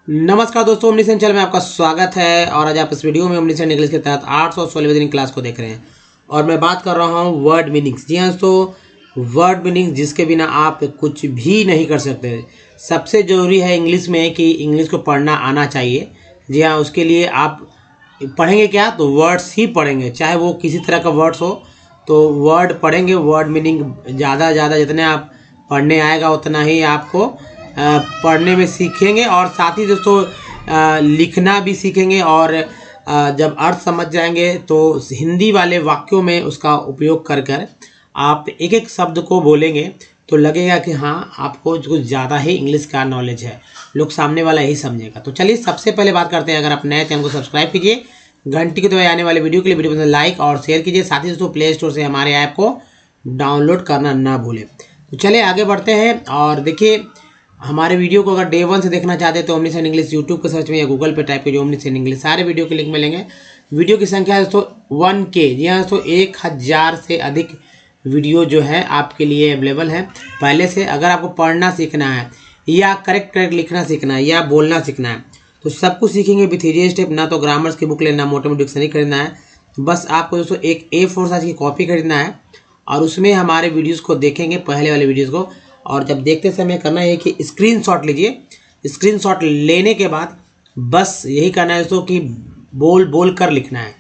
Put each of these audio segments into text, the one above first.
नमस्कार दोस्तों, omniscient channel में आपका स्वागत है। और आज आप इस वीडियो में ओमनीसेंट इंग्लिश के तहत 816 दिन क्लास को देख रहे हैं और मैं बात कर रहा हूं वर्ड मीनिंग्स। जी हाँ दोस्तों, वर्ड मीनिंग्स जिसके बिना आप कुछ भी नहीं कर सकते। सबसे ज़रूरी है इंग्लिश में कि इंग्लिश को पढ़ना आना चाहिए। जी हाँ, उसके लिए आप पढ़ेंगे क्या, तो वर्ड्स ही पढ़ेंगे, चाहे वो किसी तरह का वर्ड्स हो तो वर्ड पढ़ेंगे। वर्ड मीनिंग ज़्यादा जितने आप पढ़ने आएगा उतना ही आपको पढ़ने में सीखेंगे और साथ ही दोस्तों लिखना भी सीखेंगे। और जब अर्थ समझ जाएंगे तो हिंदी वाले वाक्यों में उसका उपयोग कर कर आप एक एक शब्द को बोलेंगे तो लगेगा कि हाँ, आपको कुछ ज़्यादा ही इंग्लिश का नॉलेज है, लोग सामने वाला यही समझेगा। तो चलिए सबसे पहले बात करते हैं। अगर आप नए चैनल को सब्सक्राइब कीजिए, घंटी की तरह आने वाले वीडियो के लिए वीडियो को लाइक और शेयर कीजिए। साथ ही दोस्तों प्ले स्टोर से हमारे ऐप को डाउनलोड करना ना भूलें। तो चलिए आगे बढ़ते हैं। और देखिए, हमारे वीडियो को अगर डे 1 से देखना चाहते हैं तो ओमनीसेंट इंग्लिश यूट्यूब के सर्च में या गूगल पे टाइप कीजिए ओमनीसेंट इंग्लिश, सारे वीडियो के लिंक मिलेंगे। वीडियो की संख्या है दोस्तों 1K। जी हाँ दोस्तों, 1000 से अधिक वीडियो जो है आपके लिए अवेलेबल है पहले से। अगर आपको पढ़ना सीखना है या करेक्ट लिखना सीखना है या बोलना सीखना है तो सब कुछ सीखेंगे विथ इजी स्टेप। ना तो ग्रामर्स की बुक लेना, मोटे मोटे डिक्शनरी खरीदना है, बस आपको दोस्तों एक A4 साइज की कॉपी खरीदना है और उसमें हमारे वीडियोज़ को देखेंगे, पहले वाले वीडियोज़ को। और जब देखते समय करना है कि स्क्रीनशॉट लीजिए। स्क्रीनशॉट लेने के बाद बस यही करना है दोस्तों कि बोल कर लिखना है।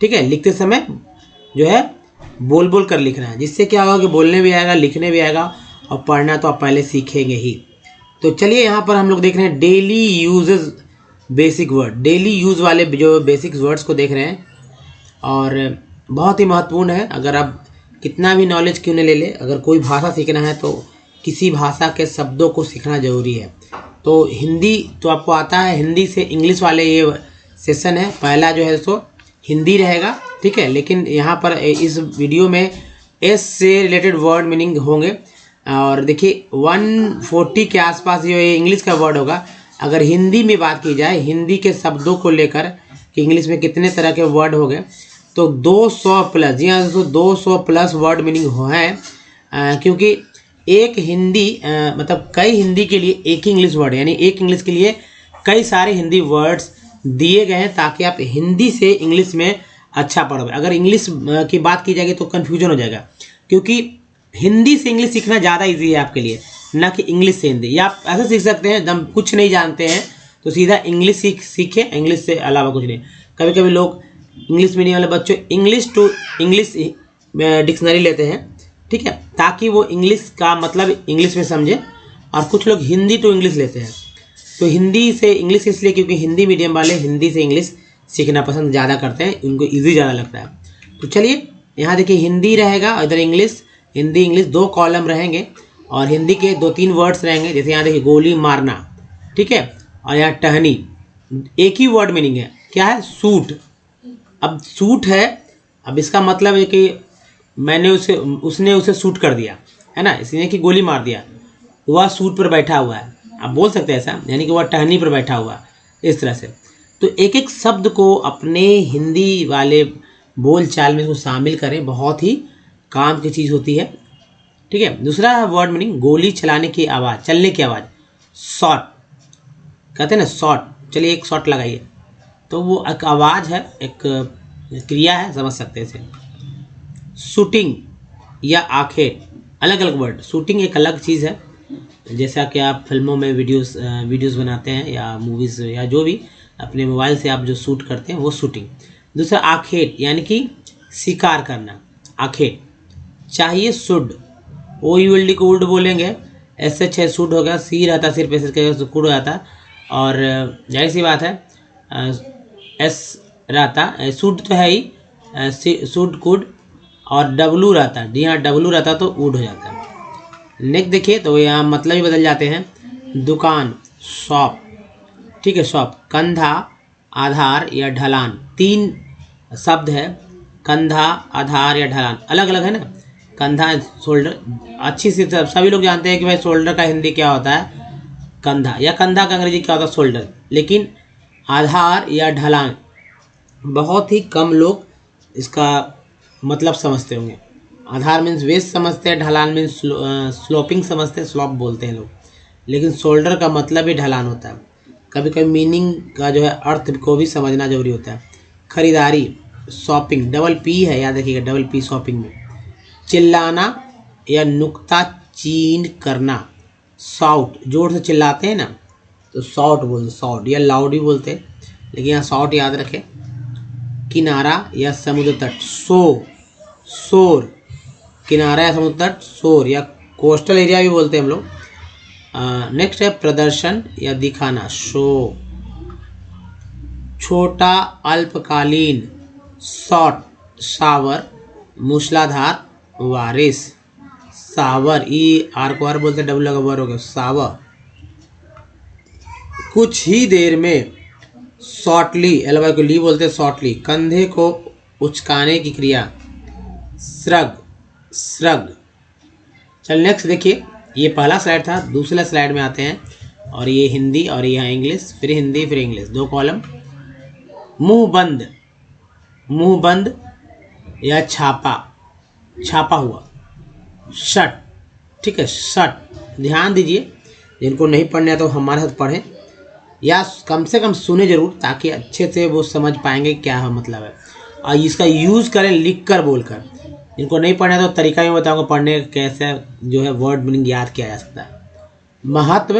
ठीक है, लिखते समय जो है बोल कर लिखना है, जिससे क्या होगा कि बोलने भी आएगा, लिखने भी आएगा और पढ़ना तो आप पहले सीखेंगे ही। तो चलिए यहाँ पर हम लोग देख रहे हैं daily uses basic word, daily use वाले जो बेसिक वर्ड्स को देख रहे हैं और बहुत ही महत्वपूर्ण है। अगर आप कितना भी नॉलेज क्यों नहीं ले ले, अगर कोई भाषा सीखना है तो किसी भाषा के शब्दों को सीखना जरूरी है। तो हिंदी तो आपको आता है, हिंदी से इंग्लिश वाले ये सेशन है। पहला जो है दोस्तों हिंदी रहेगा, ठीक है, लेकिन यहाँ पर इस वीडियो में एस से रिलेटेड वर्ड मीनिंग होंगे। और देखिए 140 के आसपास ये इंग्लिश का वर्ड होगा। अगर हिंदी में बात की जाए, हिंदी के शब्दों को लेकर कि इंग्लिश में कितने तरह के वर्ड हो गए, तो 200 प्लस। जी हाँ दोस्तों, 200 प्लस वर्ड मीनिंग है। क्योंकि एक हिंदी मतलब कई हिंदी के लिए एक ही इंग्लिश वर्ड है, यानी एक इंग्लिश के लिए कई सारे हिंदी वर्ड्स दिए गए हैं ताकि आप हिंदी से इंग्लिश में अच्छा पढ़ोगे। अगर इंग्लिश की बात की जाएगी तो कन्फ्यूजन हो जाएगा, क्योंकि हिंदी से इंग्लिश सीखना ज़्यादा ईजी है आपके लिए, ना कि इंग्लिश से हिंदी। या आप ऐसे सीख सकते हैं, जब कुछ नहीं जानते हैं तो सीधा इंग्लिश सीखें, इंग्लिश से अलावा कुछ नहीं। कभी कभी लोग इंग्लिश मीडियम वाले बच्चों इंग्लिश टू इंग्लिश डिक्शनरी लेते हैं, ठीक है, ताकि वो इंग्लिश का मतलब इंग्लिश में समझे। और कुछ लोग हिंदी टू इंग्लिश लेते हैं। तो हिंदी से इंग्लिश इसलिए क्योंकि हिंदी मीडियम वाले हिंदी से इंग्लिश सीखना पसंद ज़्यादा करते हैं, उनको इजी ज़्यादा लगता है। तो चलिए यहाँ देखिए, हिंदी रहेगा, इधर इंग्लिश, हिंदी इंग्लिश, 2 कॉलम रहेंगे और हिंदी के 2-3 वर्ड्स रहेंगे। जैसे यहाँ देखिए गोली मारना, ठीक है, और यहाँ टहनी, एक ही वर्ड मीनिंग है, क्या है, सूट। अब सूट है, अब इसका मतलब है कि उसने उसे शूट कर दिया, है ना, इसने कि गोली मार दिया, वह सूट पर बैठा हुआ है। आप बोल सकते हैं ऐसा, यानी कि वह टहनी पर बैठा हुआ, इस तरह से। तो एक एक शब्द को अपने हिंदी वाले बोल चाल में इसको शामिल करें, बहुत ही काम की चीज़ होती है। ठीक है, दूसरा वर्ड मीनिंग गोली चलाने की आवाज़, चलने की आवाज़, शॉट कहते हैं ना, शॉट। चलिए एक शॉट लगाइए, तो वो एक आवाज़ है, एक क्रिया है, समझ सकते हैं इसे। शूटिंग या आंखें, अलग अलग वर्ड। शूटिंग एक अलग चीज़ है, जैसा कि आप फिल्मों में वीडियोस बनाते हैं या मूवीज़ या जो भी अपने मोबाइल से आप जो शूट करते हैं वो शूटिंग। दूसरा आखेट, यानी कि शिकार करना, आखेट। चाहिए शुड, OULD को वुड बोलेंगे, SH है, शुड हो गया, सी रहता सिर पे, सिर कुड हो जाता। और जाहिर सी बात है S रहता, शुड तो है ही, शुड कुड, और W रहता, जी हाँ W रहता तो वुड हो जाता है। नेक्स्ट देखिए, तो यहाँ मतलब ही बदल जाते हैं। दुकान, शॉप, ठीक है, शॉप। कंधा, आधार या ढलान, 3 शब्द है, कंधा, आधार या ढलान, अलग अलग है ना। कंधा शोल्डर, अच्छी सी सभी लोग जानते हैं कि भाई शोल्डर का हिंदी क्या होता है, कंधा, या कंधा का अंग्रेजी क्या होता है, शोल्डर। लेकिन आधार या ढलान बहुत ही कम लोग इसका मतलब समझते होंगे। आधार मीन्स वेस्ट समझते हैं, ढलान मीन्स स्लोपिंग समझते हैं, स्लॉप बोलते हैं लोग, लेकिन शोल्डर का मतलब ही ढलान होता है। कभी कभी मीनिंग का जो है अर्थ को भी समझना जरूरी होता है। खरीदारी, शॉपिंग, डबल पी है, याद रखिएगा डबल पी शॉपिंग में। चिल्लाना या नुक्ता चीन करना, साउट, जोर से चिल्लाते हैं ना तो साउट बोलते, साउट या लाउड भी बोलते हैं, लेकिन यहाँ साउट याद रखें। किनारा या समुद्र तट, शोर, किनारा या समुद्र तट, शोर या कोस्टल एरिया भी बोलते हैं हम लोग। नेक्स्ट है प्रदर्शन या दिखाना, शो। छोटा अल्पकालीन, शॉर्ट, शावर, मूसलाधार, वारिस। सावर, ई आर को आर बोलते हैं, डबल लगा वर हो गया, सावर। कुछ ही देर में, शॉर्टली, एल को ली बोलते हैं, शॉर्टली। कंधे को उचकाने की क्रिया, श्रग, श्रग। चल नेक्स्ट देखिए, ये पहला स्लाइड था, दूसरे स्लाइड में आते हैं और ये हिंदी और यहाँ इंग्लिश, फिर हिंदी फिर इंग्लिश, 2 कॉलम। मुंह बंद, मुंह बंद या छापा, छापा हुआ। शट, ठीक है, शट। ध्यान दीजिए, जिनको नहीं पढ़ना है तो हमारे साथ पढ़ें या कम से कम सुने जरूर, ताकि अच्छे से वो समझ पाएंगे क्या है मतलब है। और इसका यूज़ करें लिख कर, बोल कर। जिनको नहीं पढ़ना है तो तरीका भी बताऊंगा पढ़ने कैसे जो है वर्ड मीनिंग याद किया जा सकता है। महत्व,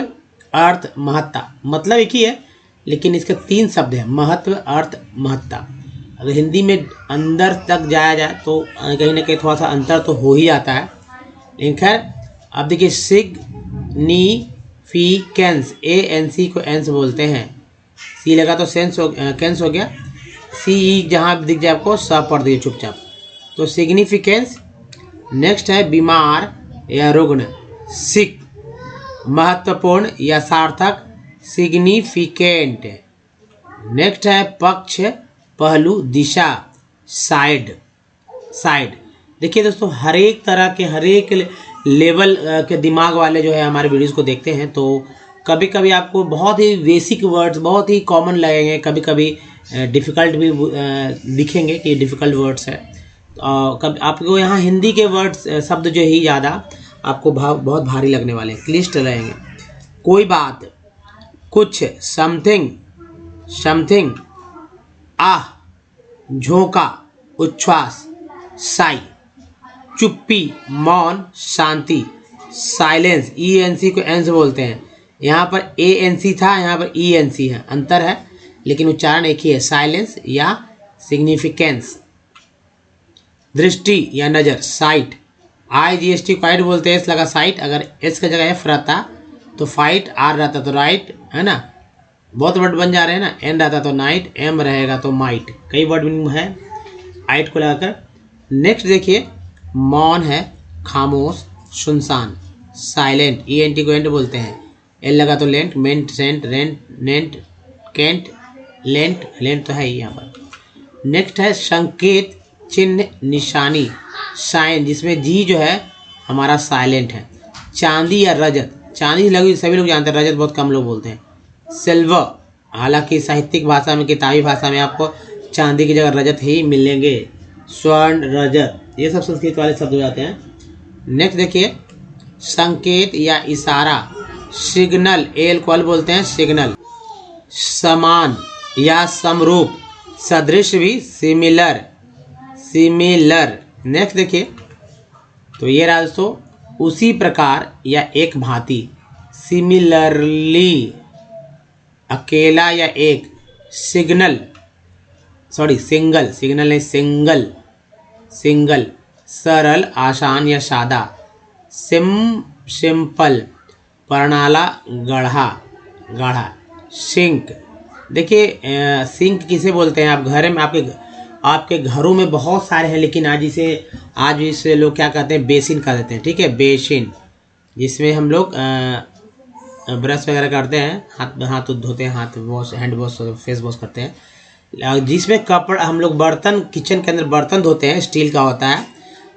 अर्थ, महत्ता, मतलब एक ही है लेकिन इसके 3 शब्द हैं, महत्व, अर्थ, महत्ता। अगर हिंदी में अंदर तक जाया जाए तो कहीं ना कहीं थोड़ा सा अंतर तो हो ही जाता है, लेकिन खैर। अब देखिए, सिग्निफिकेंस, ANC को एंस बोलते हैं, सी लगा तो सेंस हो, कैंस हो गया। सी जहाँ दिख जाए आपको सब पढ़ दीजिए चुपचाप, तो सिग्निफिकेंस। नेक्स्ट है बीमार या रुग्ण, सिक। महत्वपूर्ण या सार्थक, सिग्निफिकेंट। नेक्स्ट है पक्ष, पहलू, दिशा, साइड, साइड। देखिए दोस्तों, हर एक तरह के, हर एक लेवल के दिमाग वाले जो है हमारे वीडियोस को देखते हैं, तो कभी कभी आपको बहुत ही बेसिक वर्ड्स बहुत ही कॉमन लगेंगे, कभी कभी डिफ़िकल्ट भी दिखेंगे कि डिफ़िकल्ट वर्ड्स है। कभी आपको यहाँ हिंदी के वर्ड्स शब्द जो ही ज़्यादा आपको बहुत भारी लगने वाले हैं, क्लिष्ट रहेंगे। कोई बात, कुछ, समथिंग, समथिंग, आह, झोंका, उच्छ्वास, साई। चुप्पी, मौन, शांति, साइलेंस। ENC को एंस बोलते हैं, यहाँ पर ANC था, यहाँ पर ENC है, अंतर है लेकिन उच्चारण एक ही है, साइलेंस या सिग्निफिकेंस। दृष्टि या नज़र, साइट। IGST को आइट बोलते हैं, एस लगा साइट, अगर एस की जगह एफ रहता तो फाइट, आर रहता तो राइट, है ना, बहुत वर्ड बन जा रहे हैं ना। एन रहता तो नाइट, एम रहेगा तो माइट, कई वर्ड मीनिंग है आइट को लगाकर। नेक्स्ट देखिए, मौन है, खामोश, सुनसान, साइलेंट। ENT को एंट बोलते हैं, एल लगा तो lent, ment, sent, rent, nent, kent, lent, lent तो है ही यहाँ पर। नेक्स्ट है संकेत, चिन्ह, निशानी, साइन, जिसमें जी जो है हमारा साइलेंट है। चांदी या रजत, चांदी लगी सभी लोग जानते हैं, रजत बहुत कम लोग बोलते हैं। सिल्वर, हालांकि साहित्यिक भाषा में, किताबी भाषा में आपको चांदी की जगह रजत ही मिलेंगे। स्वर्ण, रजत, ये सब संस्कृत वाले शब्द हो जाते हैं। नेक्स्ट देखिए, संकेत या इशारा, सिग्नल, एल को एल बोलते हैं, सिग्नल। समान या समरूप, सदृश भी, सिमिलर, सिमिलर। नेक्स्ट देखिए, तो ये रहा दोस्तों, उसी प्रकार या एक भांति, सिमिलरली। अकेला या एक, सिग्नल, सॉरी सिंगल, सिग्नल नहीं सिंगल, सिंगल। सरल, आसान या सादा, सिंपल। प्रणाला, गढ़ा, गाढ़ा। सिंक, देखिए सिंक किसे बोलते हैं, आप घर में, आपके घरों में बहुत सारे हैं, लेकिन आज इसे लोग क्या कहते हैं, बेसिन कह देते हैं, ठीक है, बेसिन, जिसमें हम लोग ब्रश वगैरह करते हैं, हाथ धोते हैं, हाथ wash, hand wash, face wash करते हैं, जिसमें कपड़ा हम लोग बर्तन, किचन के अंदर बर्तन धोते हैं, स्टील का होता है।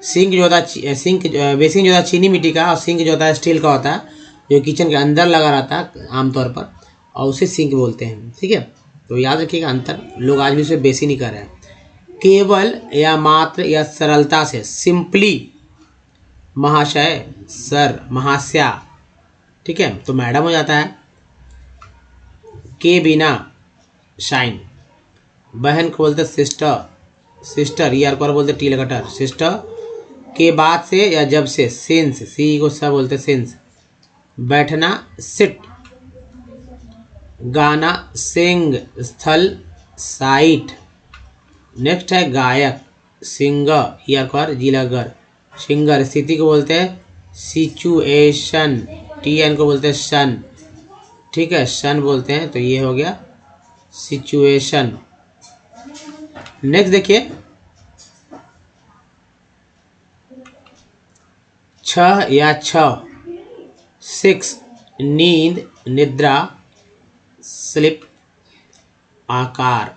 सिंक जो होता है, बेसिन जो होता है चीनी मिट्टी का, और सिंक जो होता है स्टील का होता है, जो किचन के अंदर लगा रहता है आमतौर पर, और उसे सिंक बोलते हैं, ठीक है। तो याद रखिएगा अंतर, लोग आज भी उसे बेसिन ही कर रहे हैं। केवल या मात्र या सरलता से, सिंपली। महाशय, सर, महाशया, ठीक है, तो मैडम हो जाता है। के बिना शाइन। बहन को बोलते सिस्टर, सिस्टर ईयर को बोलते टी लगाटर सिस्टर। के बाद से या जब से सिंस, सी को सब बोलते सिंस। बैठना सिट। गाना सिंग, स्थल साइट। नेक्स्ट है गायक सिंगर ईयर को जिलागर। सिंगर स्थिति को बोलते हैं सिचुएशन, टी एन को बोलते हैं शन, ठीक है शन बोलते हैं, तो ये हो गया सिचुएशन। नेक्स्ट देखिए छह या छह, सिक्स नींद निद्रा, स्लिप आकार,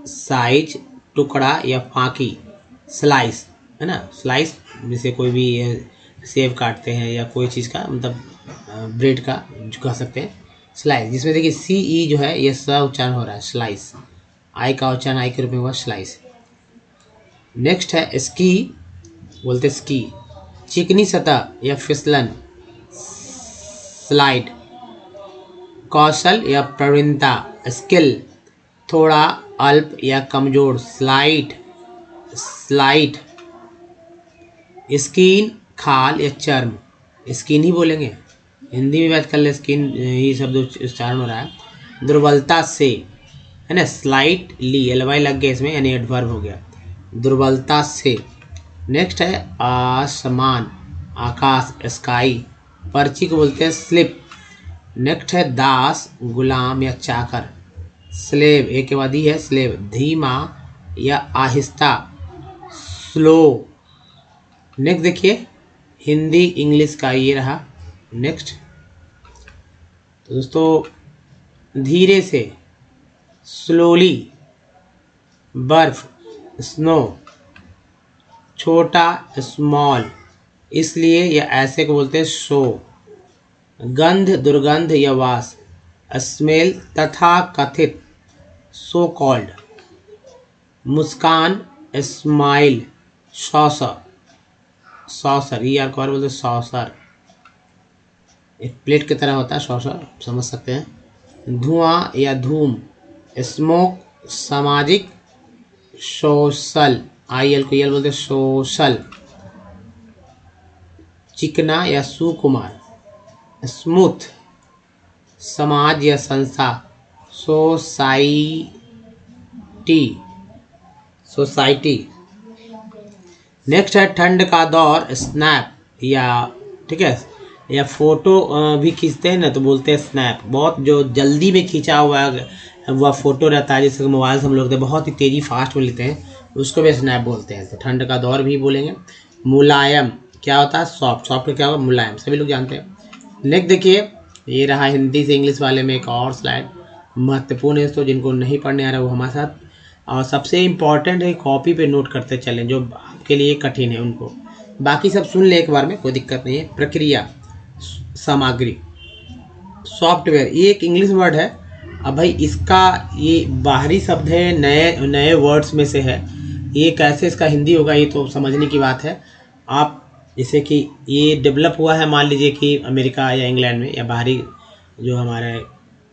साइज टुकड़ा या फाकी, स्लाइस है ना, स्लाइस जैसे कोई भी सेब काटते हैं या कोई चीज़ का मतलब ब्रेड का जो कह सकते हैं, स्लाइस जिसमें देखिए सी ई जो है ये स उच्चारण हो रहा है, स्लाइस आई का उच्चारण आई के रूप में हुआ स्लाइस। नेक्स्ट है स्की बोलते स्की। चिकनी सतह या फिसलन, स्लाइड। कौशल या प्रवीणता, स्किल। थोड़ा अल्प या कमजोर, स्लाइट, स्लाइट। स्किन खाल या चर्म, स्किन ही बोलेंगे, हिंदी में बात कर ले स्किन ही शब्द उच्चारण हो रहा है। दुर्बलता से है ना, स्लाइटली एल वाई लग गया इसमें यानी एडवर्ब हो गया, दुर्बलता से। नेक्स्ट है आसमान, आकाश, स्काई। पर्ची को बोलते हैं स्लिप। नेक्स्ट है दास, गुलाम या चाकर, स्लेव एक के बाद ही है स्लेव। धीमा या आहिस्ता, स्लो। नेक्स्ट देखिए हिंदी इंग्लिश का ये रहा। नेक्स्ट तो दोस्तों धीरे से, स्लोली। बर्फ, स्नो। छोटा, स्मॉल, इसलिए या ऐसे को बोलते हैं शो। गंध, दुर्गंध या वास, स्मेल तथा कथित, सो कॉल्ड। मुस्कान, smile, saucer, saucer E R कॉर बोलते सॉसर, एक प्लेट की तरह होता है सॉसर, समझ सकते हैं। धुआं या धूम, स्मोक, सामाजिक, सोशल आई एल को एल बोलते सोशल। चिकना या सुकुमार, स्मूथ, समाज या संस्था, सोसाइटी, सोसाइटी। नेक्स्ट है ठंड का दौर, स्नैप या ठीक है या फोटो भी खींचते हैं ना तो बोलते हैं स्नैप। बहुत जो जल्दी में खींचा हुआ वह फोटो रहता है, जैसे मोबाइल से हम लोग बहुत ही तेजी फास्ट में लेते हैं, उसको भी स्नैप बोलते हैं। तो ठंड का दौर भी बोलेंगे। मुलायम क्या होता है, सॉफ्ट, सॉफ्ट का क्या होगा मुलायम, सभी लोग जानते हैं। नेक्स्ट देखिए ये रहा हिंदी से इंग्लिश वाले में एक और स्लाइड महत्वपूर्ण है, तो जिनको नहीं पढ़ने आ रहा है वो हमारे साथ, और सबसे इम्पॉर्टेंट है कॉपी पे नोट करते चलें, जो आपके लिए कठिन है उनको, बाकी सब सुन ले एक बार में, कोई दिक्कत नहीं है। प्रक्रिया, सामग्री, सॉफ्टवेयर, ये एक इंग्लिश वर्ड है। अब भाई इसका ये बाहरी शब्द है, नए नए वर्ड्स में से है, ये कैसे इसका हिंदी होगा ये तो समझने की बात है। आप जैसे कि ये डेवलप हुआ है मान लीजिए कि अमेरिका या इंग्लैंड में, या बाहरी जो हमारे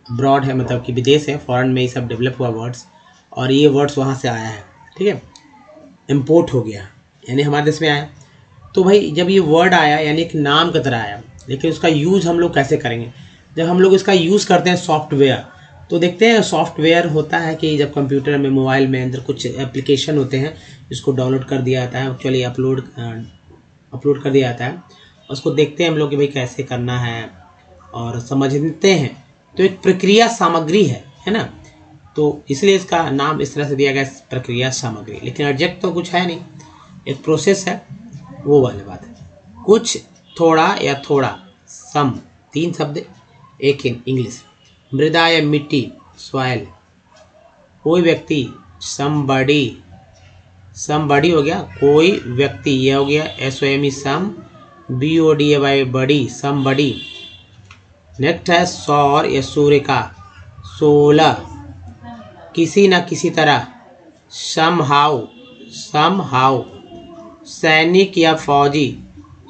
ब्रॉड है मतलब कि विदेश है, फॉरेन में ये सब डेवलप हुआ वर्ड्स, और ये वर्ड्स वहाँ से आया है, ठीक है, इम्पोर्ट हो गया यानी हमारे देश में आया। तो भाई जब ये वर्ड आया यानी एक नाम की तरह आया, लेकिन उसका यूज़ हम लोग कैसे करेंगे, जब हम लोग इसका यूज़ करते हैं सॉफ्टवेयर, तो देखते हैं सॉफ्टवेयर होता है कि जब कंप्यूटर में मोबाइल में अंदर कुछ एप्लीकेशन होते हैं जिसको डाउनलोड कर दिया जाता है, चलिए अपलोड कर दिया जाता है, उसको देखते हैं हम लोग कि भाई कैसे करना है और समझते हैं। तो एक प्रक्रिया सामग्री है ना, तो इसलिए इसका नाम इस तरह से दिया गया प्रक्रिया सामग्री, लेकिन एडजेक्ट तो कुछ है नहीं, एक प्रोसेस है वो वाली बात है। कुछ, थोड़ा या थोड़ा, सम, तीन शब्द एक इन इंग्लिश। मृदा या मिट्टी, सॉइल। कोई व्यक्ति, समबडी, समबडी हो गया कोई व्यक्ति, ये हो गया SOME सम, BODY बड़ी, समबडी। नेक्स्ट है सौर या सूर्य का, सोलर। किसी न किसी तरह, समहाउ, समहाउ। सैनिक या फौजी,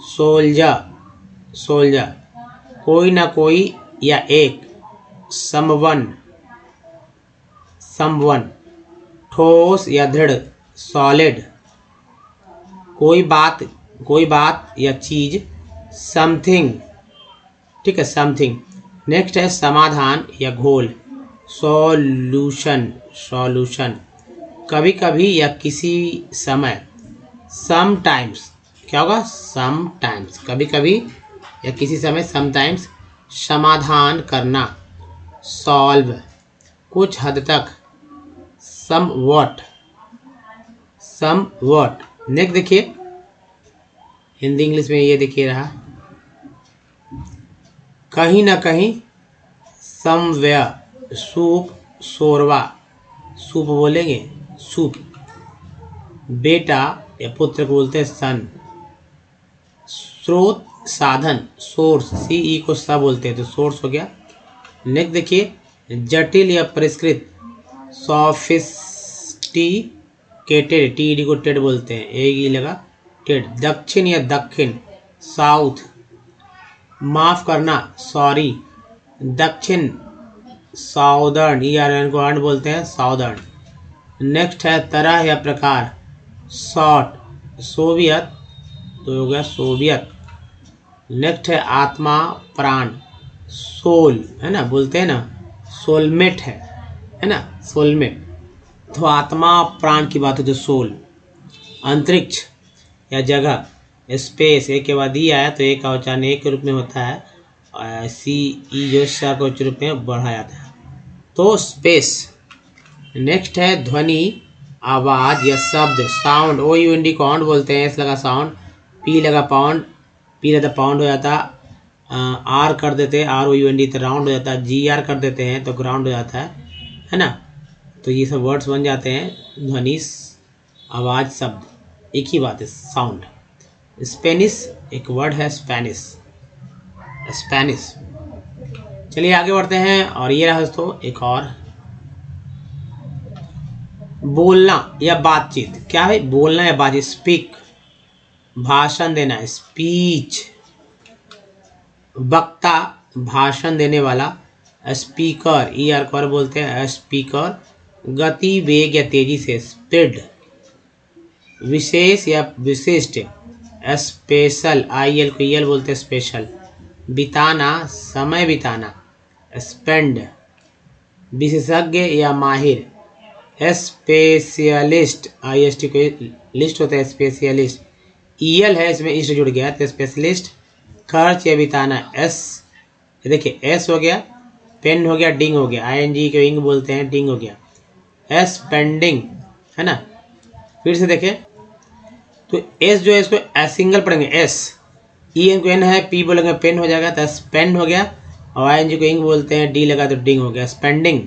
सोल्जर, सोल्जर। कोई ना कोई या एक, समवन, समवन, ठोस या दृढ़, सॉलिड, कोई बात या चीज, समथिंग, ठीक है, समथिंग। नेक्स्ट है समाधान या घोल, सॉल्यूशन, कभी कभी या किसी समय, समटाइम्स, क्या होगा, समटाइम्स, कभी कभी या किसी समय, समटाइम्स। समाधान करना, सॉल्व, कुछ हद तक, समवॉट। नेक्स्ट देखिए हिंदी इंग्लिश में, ये देखिए रहा, कहीं ना कहीं, समवेयर, सूप, शोरबा, सूप बोलेंगे, सूप। बेटा या पुत्र को बोलते हैं सन। स्रोत, साधन, सोर्स, सीई को सा बोलते हैं तो सोर्स हो गया। नेक्स्ट देखिए जटिल या परिष्कृत, सॉफिस्टिकेटेड, टीडी को टेड बोलते हैं, ए लगा टेड। दक्षिण या दक्षिण, साउथ। माफ करना, सॉरी, दक्षिण, साउदर्न, को अर्न बोलते हैं, साउदर्न। नेक्स्ट है तरह या प्रकार, शॉर्ट, सोवियत, तो हो गया सोवियत। नेक्स्ट है आत्मा, प्राण, सोल, है ना, बोलते हैं ना, सोलमेट है ना, सोलमेट। तो आत्मा प्राण की बात है तो सोल। अंतरिक्ष या जगह, स्पेस, एक के बाद ई आया तो एक का उच्चारण एक के रूप में होता है, सी ई जो सा को उच्च रूप में बढ़ा जाता है, तो स्पेस। नेक्स्ट है ध्वनि, आवाज या शब्द, sound, O U N D count बोलते हैं, एस लगा साउंड, पी लगा पाउंड, पी रहता पाउंड हो जाता, आर कर देते हैं, R O U N D तो राउंड हो जाता है, जी आर कर देते हैं तो ग्राउंड हो जाता है ना। तो ये सब वर्ड्स बन जाते हैं, ध्वनि, आवाज, शब्द, एक ही बात है, साउंड। स्पेनिश, एक वर्ड है स्पेनिश। चलिए आगे बढ़ते हैं, और ये रहा दोस्तों एक और, बोलना या बातचीत, क्या है, बोलना या बातचीत, स्पीक, भाषण देना, स्पीच। वक्ता, भाषण देने वाला, स्पीकर, ई आर को बोलते हैं, स्पीकर। गति, वेग या तेजी से, स्पीड। विशेष या विशिष्ट, स्पेशल, आई एल को ई एल बोलते हैं, स्पेशल। बिताना, समय बिताना, स्पेंड। विशेषज्ञ या माहिर, स्पेशलिस्ट, आई एस टी को लिस्ट होता है, स्पेशलिस्ट। ई एल है इसमें, इस्ट जुड़ गया तो स्पेशलिस्ट। खर्च या बिताना, एस, देखिए एस हो गया, पेन हो गया, डिंग हो गया, आई एन जी को इंग बोलते हैं, डिंग हो गया, एस पेंडिंग, है ना। फिर से देखें तो एस जो है इसको सिंगल पढ़ेंगे, एस, ई एन को एन है, पी बोलेंगे पेन हो जाएगा तो स्पेंड हो गया, और आई एन जी को इंग बोलते हैं, डी लगा तो डिंग हो गया, स्पेंडिंग।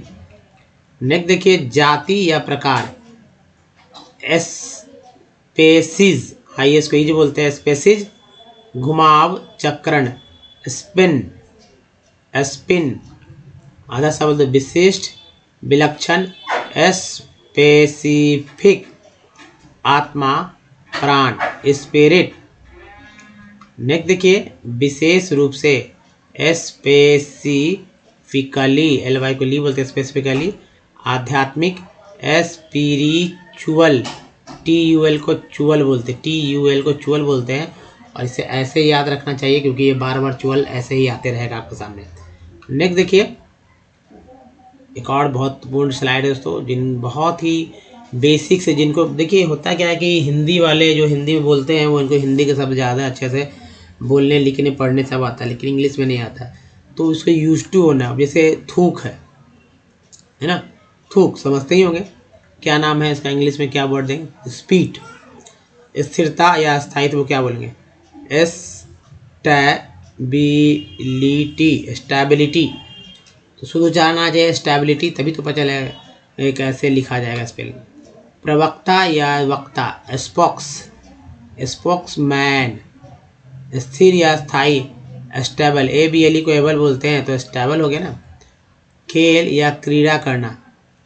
नेक्स्ट देखिए जाति या प्रकार, स्पेसीज, आई एस को ई बोलते हैं, स्पेसीज। घुमाव, चक्रण, स्पिन, आधा शब्द विशिष्ट, विलक्षण, स्पेसिफिक, आत्मा, प्राण, स्पिरिट। नेक्स्ट देखिए विशेष रूप से, स्पेसिफिकली, एल वाई को ली बोलते हैं, स्पेसिफिकली। आध्यात्मिक, स्पिरिचुअल, टी यू एल को चुअल बोलते हैं, और इसे ऐसे याद रखना चाहिए क्योंकि ये बार बार चुअल ऐसे ही आते रहेगा आपके सामने। नेक्स्ट देखिए एक और बहुत पूर्ण स्लाइड है दोस्तों, जिन बहुत ही बेसिक से, जिनको देखिए होता क्या है कि हिंदी वाले जो हिंदी में बोलते हैं वो इनको हिंदी के सब ज़्यादा अच्छे से बोलने लिखने पढ़ने सब आता है, लेकिन इंग्लिश में नहीं आता, तो उसको यूज टू होना। जैसे थूक है ना, थूक समझते ही होंगे, क्या नाम है इसका, इंग्लिश में क्या वर्ड देंगे, स्पीड। स्थिरता या स्थायित्व क्या बोलेंगे, स्टेबिलिटी, तो शुद्ध उच्चारण आ जाए स्टेबिलिटी, तभी तो पता चलेगा कैसे लिखा जाएगा स्पेलिंग। प्रवक्ता या वक्ता, स्पोक्समैन। स्थिर या स्थायी, स्टेबल, ABLE को एबल बोलते हैं तो स्टेबल हो गया ना। खेल या क्रीड़ा करना,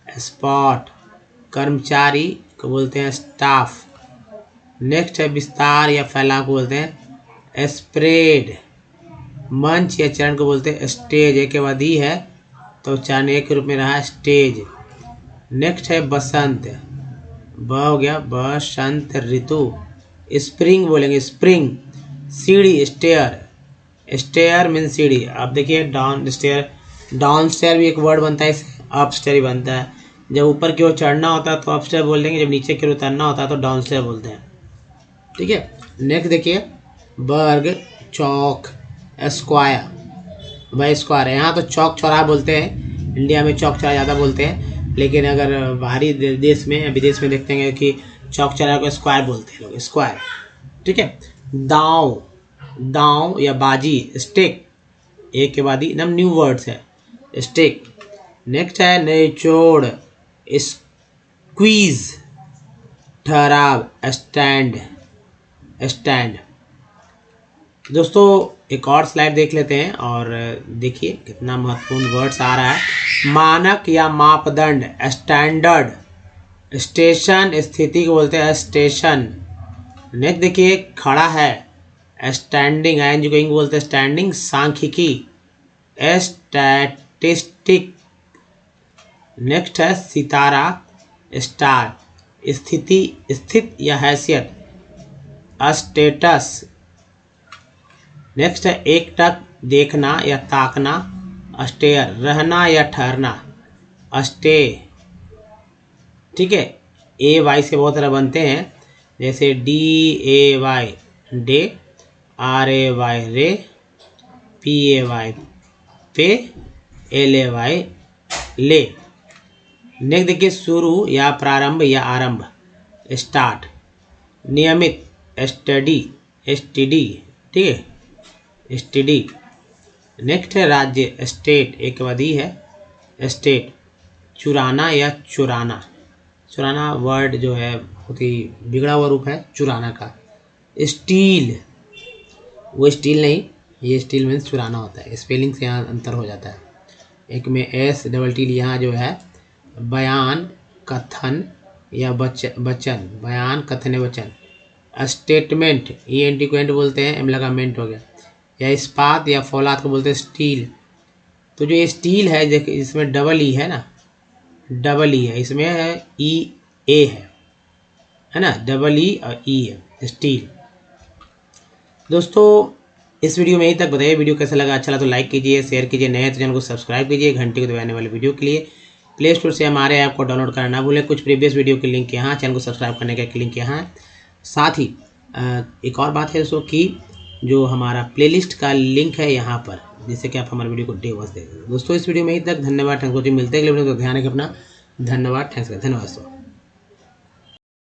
स्पॉट। कर्मचारी को बोलते हैं स्टाफ। नेक्स्ट है विस्तार या फैलाव को बोलते हैं स्प्रेड। मंच या चरण को बोलते हैं स्टेज, एक के बाद ही है तो उच्चारण एक के रूप में रहा, स्टेज। नेक्स्ट है बसंत, ब हो गया बसंत ऋतु। स्प्रिंग बोलेंगे स्प्रिंग। सीढ़ी स्टेयर, स्टेयर मीन सीढ़ी। आप देखिए डाउन स्टेयर, डाउन स्टेयर भी एक वर्ड बनता है, इससे अप स्टेयर ही बनता है। जब ऊपर की ओर चढ़ना होता है तो अप स्टेयर बोल देंगे, जब नीचे की ओर उतरना होता है तो डाउन स्टेयर बोलते हैं। ठीक है, नेक्स्ट देखिए बर्ग चौक, स्क्वायर, वह स्क्वायर है। यहाँ तो चौक चौराहा बोलते हैं, इंडिया में चौक चौराहा ज़्यादा बोलते हैं, लेकिन अगर बाहरी देश में विदेश में देखते हैं कि चौक चौराहे को स्क्वायर बोलते हैं लोग, स्क्वायर। ठीक है, दांव, दांव या बाजी, स्टिक, एक के बाद ही एकदम न्यू वर्ड्स है, स्टिक। नेक्स्ट है निचोड़, स्क्वीज, ठहराव, स्टैंड, स्टैंड। दोस्तों एक और स्लाइड देख लेते हैं और देखिए कितना महत्वपूर्ण वर्ड्स आ रहा है। मानक या मापदंड, स्टैंडर्ड। स्टेशन, स्थिति को बोलते हैं स्टेशन। नेक्स्ट देखिए खड़ा है, स्टैंडिंग, आईएनजी को इंग बोलते हैं स्टैंडिंग। सांख्यिकी, स्टैटिस्टिक। नेक्स्ट है सितारा, स्टार। स्थिति, स्थित या हैसियत, स्टेटस। नेक्स्ट है एकटक, देखना या ताकना, स्टेयर। रहना या ठहरना, स्टे। ठीक है, ए वाई से बहुत तरह बनते हैं, जैसे D A Y day, R A Y ray, P A Y pay, L A Y lay. Next देखिए शुरू या प्रारंभ या आरंभ, स्टार्ट। नियमित, स्टडी, एसटीडी। ठीक है, स्टडी। नेक्स्ट है राज्य, स्टेट, एक बाद ही है स्टेट। चुराना या चुराना, चुराना वर्ड जो है बहुत ही बिगड़ा हुआ रूप है चुराना का। स्टील, वो स्टील नहीं, ये स्टील मीन्स चुराना होता है, स्पेलिंग से यहाँ अंतर हो जाता है। एक में एस डबल टी, यहाँ जो है बयान, कथन या वचन, बयान, कथन या वचन। स्टेटमेंट, ई एन टी को एंट बोलते हैं, एम लगा मेंट हो गया। या इस्पात या फौलाद को बोलते हैं स्टील। तो जो ये स्टील है देखिए इसमें डबल ई है ना, डबल ई है, इसमें है ई ए है ना, डबल ई और ई है, स्टील। दोस्तों इस वीडियो में यहीं तक। बताइए वीडियो कैसा लगा, अच्छा लगा तो लाइक कीजिए, शेयर कीजिए, नए तो चैनल को सब्सक्राइब कीजिए, घंटी को दबाने वाले वीडियो के लिए। प्ले स्टोर से हमारे ऐप को डाउनलोड करना ना भूलें। कुछ प्रीवियस वीडियो के लिंक यहाँ, चैनल को सब्सक्राइब करने का लिंक यहाँ है। साथ ही एक और बात है दोस्तों कि जो हमारा प्लेलिस्ट का लिंक है यहाँ पर, जिससे कि आप हमारे वीडियो को डे वाइज देखें। दोस्तों इस वीडियो में यहीं तक। धन्यवाद, थैंक्स फॉर वॉचिंग। मिलते हैं अगले वीडियो में, तो ध्यान रखें अपना। धन्यवाद, थैंक्स, धन्यवाद दोस्तों।